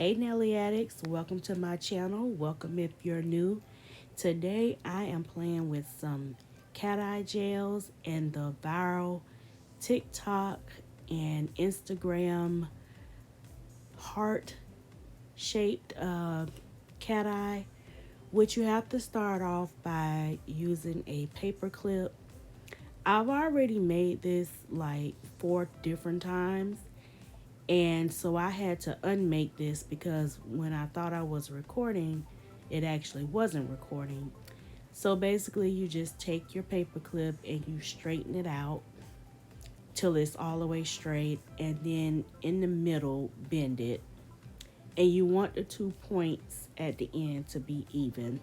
Hey Nelly Addicts, welcome to my channel. Welcome if you're new. Today I am playing with some cat-eye gels and the viral TikTok and Instagram heart shaped cat eye, which you have to start off by using a paper clip. I've already made this like 4 different times. And so I had to unmake this because when I thought I was recording, it actually wasn't recording. So basically, you just take your paper clip and you straighten it out till it's all the way straight, and then in the middle, bend it. And you want the 2 points at the end to be even.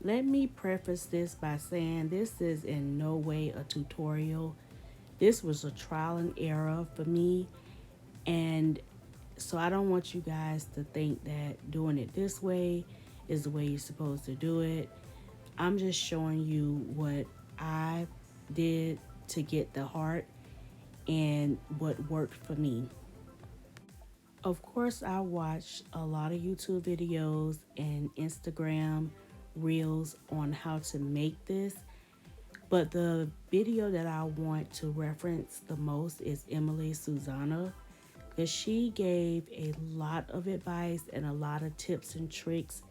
Let me preface this by saying this is in no way a tutorial. This was a trial and error for me, and so I don't want you guys to think that doing it this way is the way you're supposed to do it. I'm just showing you what I did to get the heart and what worked for me. Of course, I watched a lot of YouTube videos and Instagram reels on how to make this, but the video that I want to reference the most is Emily Susanna, because she gave a lot of advice and a lot of tips and tricks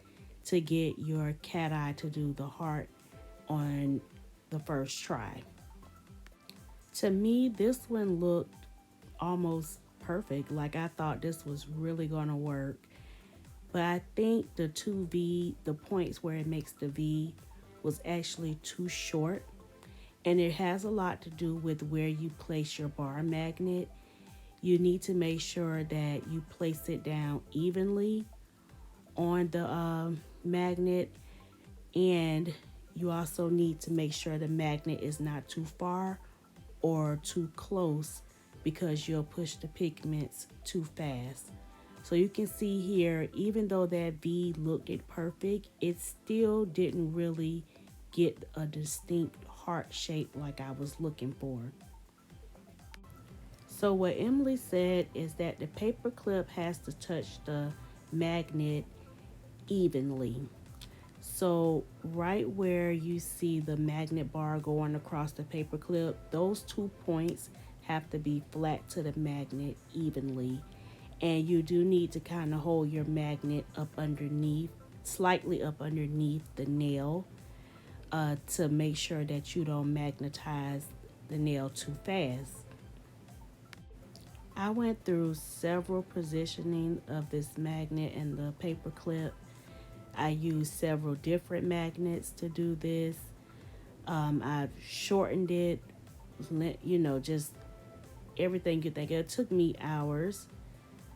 to get your cat eye to do the heart on the first try. To me, this one looked almost perfect. Like, I thought this was really gonna work. But I think the points where it makes the V was actually too short. And it has a lot to do with where you place your bar magnet. You need to make sure that you place it down evenly on the magnet, and you also need to make sure the magnet is not too far or too close, because you'll push the pigments too fast. So you can see here, even though that V looked it perfect, it still didn't really get a distinct heart shape like I was looking for. So what Emily said is that the paper clip has to touch the magnet evenly. So right where you see the magnet bar going across the paper clip, those 2 points have to be flat to the magnet evenly. And you do need to kind of hold your magnet up underneath, slightly up underneath the nail, to make sure that you don't magnetize the nail too fast. I went through several positioning of this magnet and the paper clip. I used several different magnets to do this. I've shortened it, just everything you think. It took me hours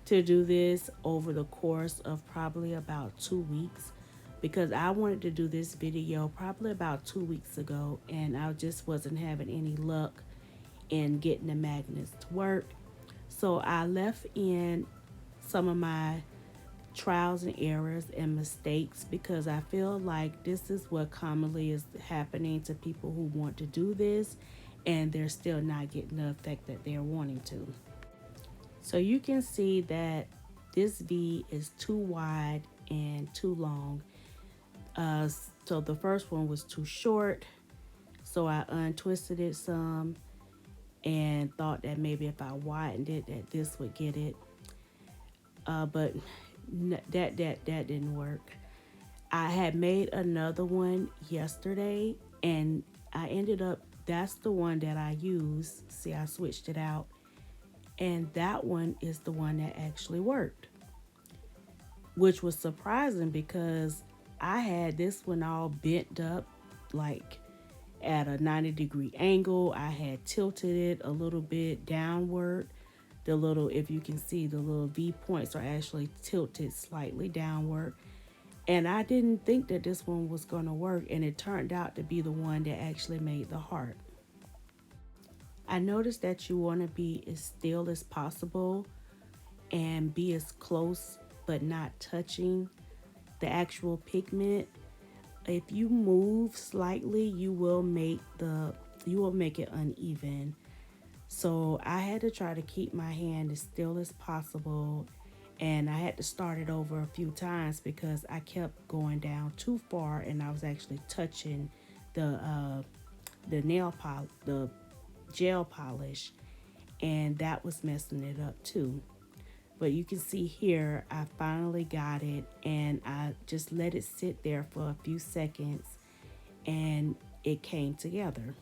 to do this over the course of probably about 2 weeks, because I wanted to do this video probably about 2 weeks ago, and I just wasn't having any luck in getting the magnets to work. So I left in some of my trials and errors and mistakes, because I feel like this is what commonly is happening to people who want to do this and they're still not getting the effect that they're wanting to. So you can see that this V is too wide and too long. So the first one was too short, so I untwisted it some and thought that maybe if I widened it that this would get it, but that didn't work. I had made another one yesterday, and I ended up, that's the one that I used. See, I switched it out, and that one is the one that actually worked, which was surprising because I had this one all bent up like at a 90-degree angle. I had tilted it a little bit downward. The little, if you can see, the little V points are actually tilted slightly downward. And I didn't think that this one was going to work, and it turned out to be the one that actually made the heart. I noticed that you want to be as still as possible and be as close but not touching the actual pigment. If you move slightly, you will make it uneven. So I had to try to keep my hand as still as possible and I had to start it over a few times because I kept going down too far, and I was actually touching the nail polish, the gel polish, and that was messing it up too. But you can see here, I finally got it, and I just let it sit there for a few seconds, and it came together.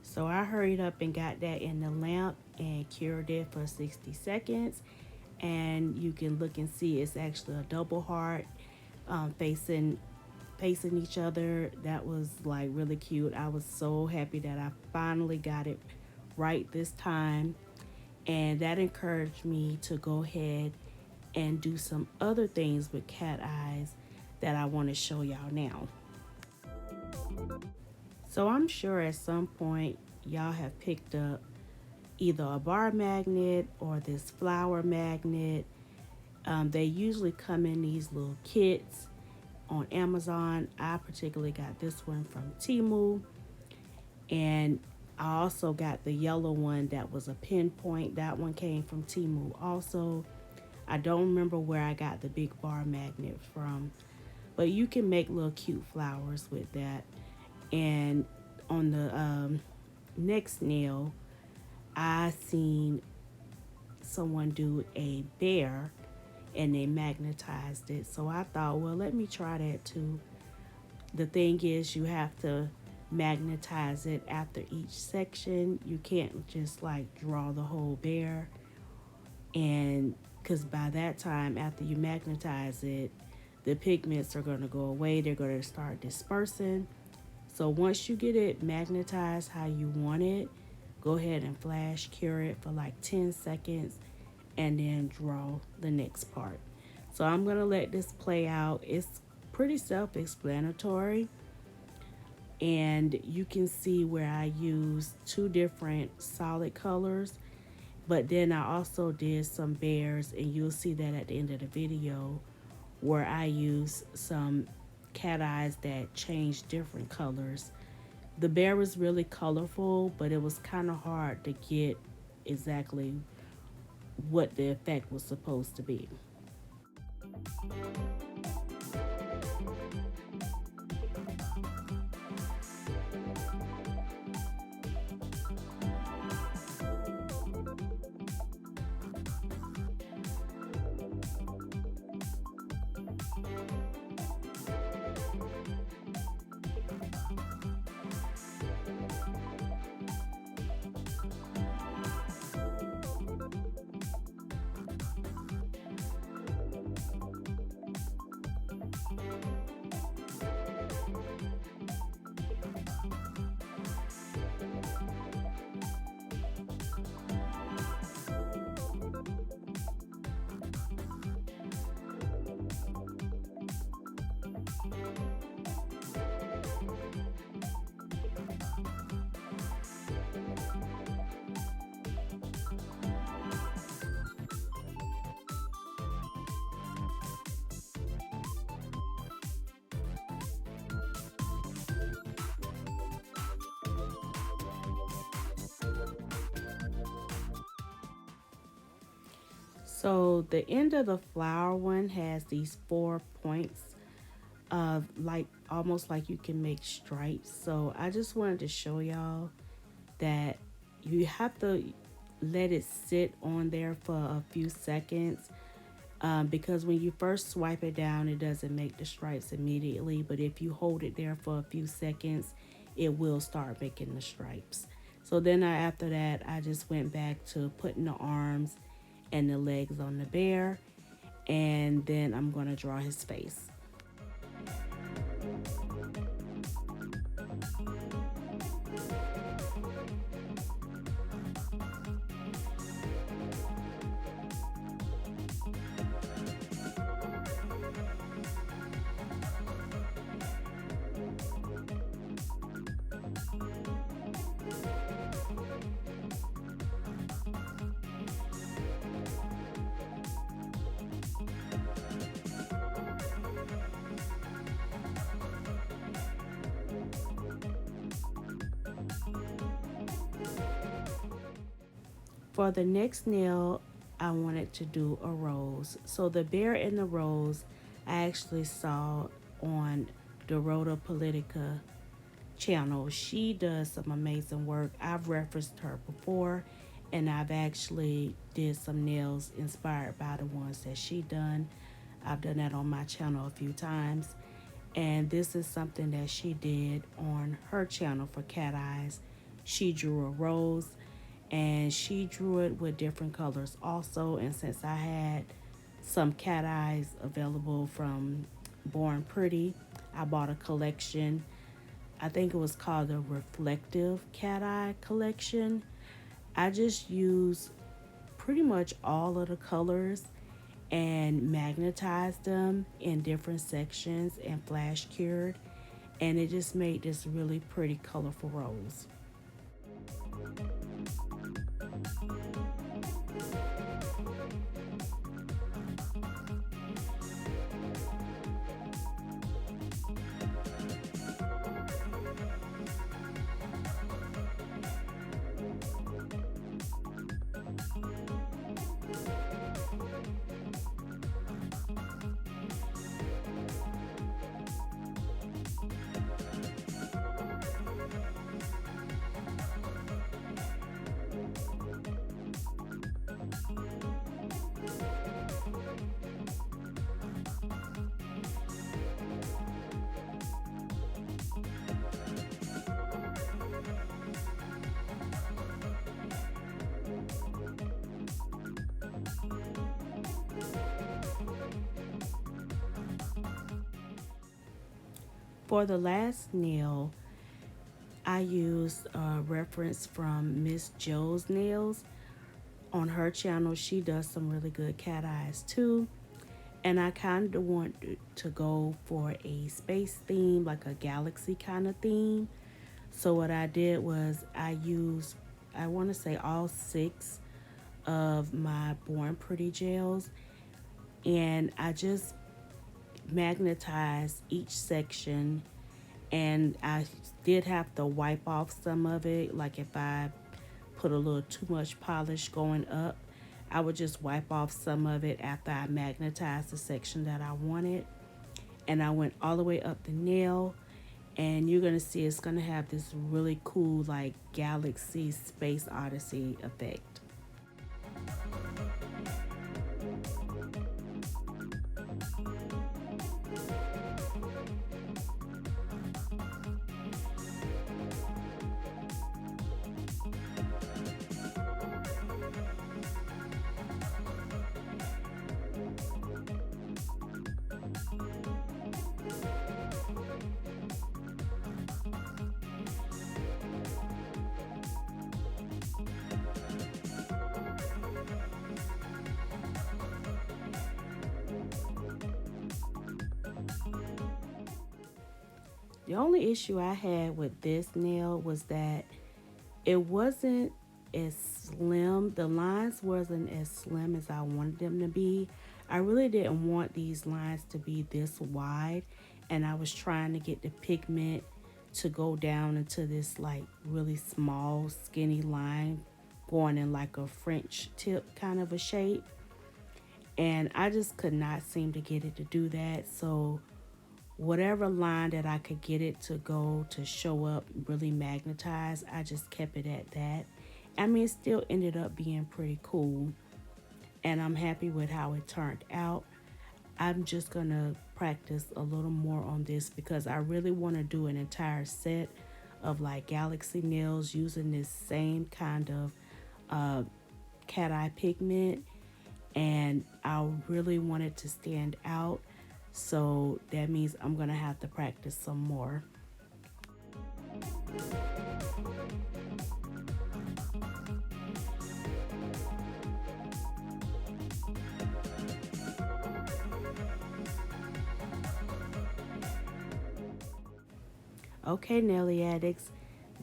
So I hurried up and got that in the lamp and cured it for 60 seconds. And you can look and see it's actually a double heart, facing each other. That was like really cute. I was so happy that I finally got it right this time. And that encouraged me to go ahead and do some other things with cat eyes that I want to show y'all now. So I'm sure at some point y'all have picked up either a bar magnet or this flower magnet. They usually come in these little kits on Amazon. I particularly got this one from Temu, and I also got the yellow one that was a pinpoint. That one came from Temu also. I don't remember where I got the big bar magnet from, but you can make little cute flowers with that. And on the next nail, I seen someone do a bear and they magnetized it. So I thought, well, let me try that too. The thing is, you have to magnetize it after each section. You can't just like draw the whole bear. And because by that time, after you magnetize it, the pigments are going to go away. They're going to start dispersing. So once you get it magnetized how you want it, go ahead and flash cure it for like 10 seconds and then draw the next part. So I'm going to let this play out. It's pretty self-explanatory. And you can see where I used two different solid colors. But then I also did some bears, and you'll see that at the end of the video, where I used some cat eyes that changed different colors. The bear was really colorful, but it was kind of hard to get exactly what the effect was supposed to be. So the end of the flower one has these 4 points of like almost like you can make stripes. So I just wanted to show y'all that you have to let it sit on there for a few seconds, because when you first swipe it down, it doesn't make the stripes immediately, but if you hold it there for a few seconds, it will start making the stripes. So then after that, I just went back to putting the arms and the legs on the bear, and then I'm going to draw his face. For the next nail, I wanted to do a rose. So the bear and the rose, I actually saw on Dorota Politica channel. She does some amazing work. I've referenced her before, and I've actually did some nails inspired by the ones that she done. I've done that on my channel a few times. And this is something that she did on her channel for cat eyes. She drew a rose and she drew it with different colors also. And since I had some cat eyes available from Born Pretty, I bought a collection. I think it was called the Reflective Cat Eye Collection. I just used pretty much all of the colors and magnetized them in different sections and flash cured, and it just made this really pretty colorful rose. For the last nail, I used a reference from Miss Joe's Nails. On her channel, she does some really good cat eyes too. And I kind of want to go for a space theme, like a galaxy kind of theme. So what I did was I used, I want to say all 6 of my Born Pretty gels, and I just magnetized each section, and I did have to wipe off some of it. Like if I put a little too much polish going up, I would just wipe off some of it after I magnetized the section that I wanted. And I went all the way up the nail, and you're gonna see it's gonna have this really cool like galaxy space odyssey effect. The only issue I had with this nail was that it wasn't as slim. The lines wasn't as slim as I wanted them to be. I really didn't want these lines to be this wide, and I was trying to get the pigment to go down into this like really small skinny line going in like a French tip kind of a shape, and I just could not seem to get it to do that. So whatever line that I could get it to go to show up really magnetized, I just kept it at that. I mean, it still ended up being pretty cool, and I'm happy with how it turned out. I'm just gonna practice a little more on this because I really want to do an entire set of like galaxy nails using this same kind of cat eye pigment, and I really want it to stand out. So that means I'm gonna have to practice some more. Okay, Nelly addicts,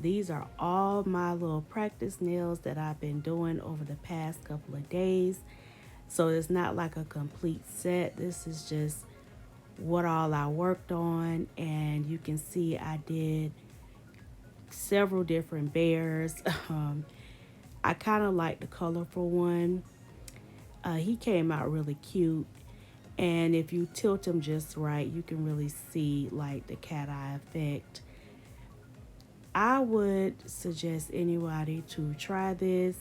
these are all my little practice nails that I've been doing over the past couple of days. So it's not like a complete set. This is just what all I worked on, and you can see I did several different bears. I kind of like the colorful one. He came out really cute. And if you tilt him just right, you can really see like the cat eye effect. I would suggest anybody to try this.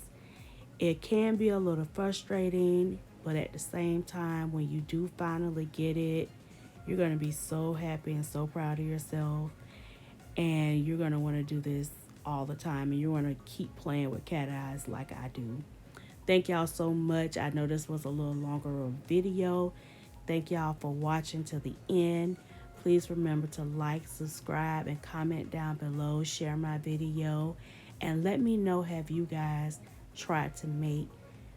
It can be a little frustrating, but at the same time, when you do finally get it, you're going to be so happy and so proud of yourself. And you're going to want to do this all the time. And you're going to keep playing with cat eyes like I do. Thank y'all so much. I know this was a little longer of a video. Thank y'all for watching to the end. Please remember to like, subscribe, and comment down below. Share my video. And let me know, have you guys tried to make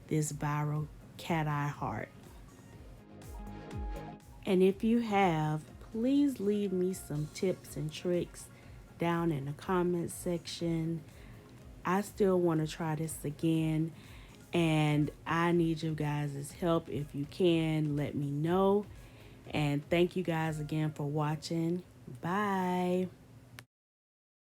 this viral cat eye heart? And if you have, please leave me some tips and tricks down in the comment section. I still want to try this again, and I need you guys' help. If you can, let me know. And thank you guys again for watching. Bye.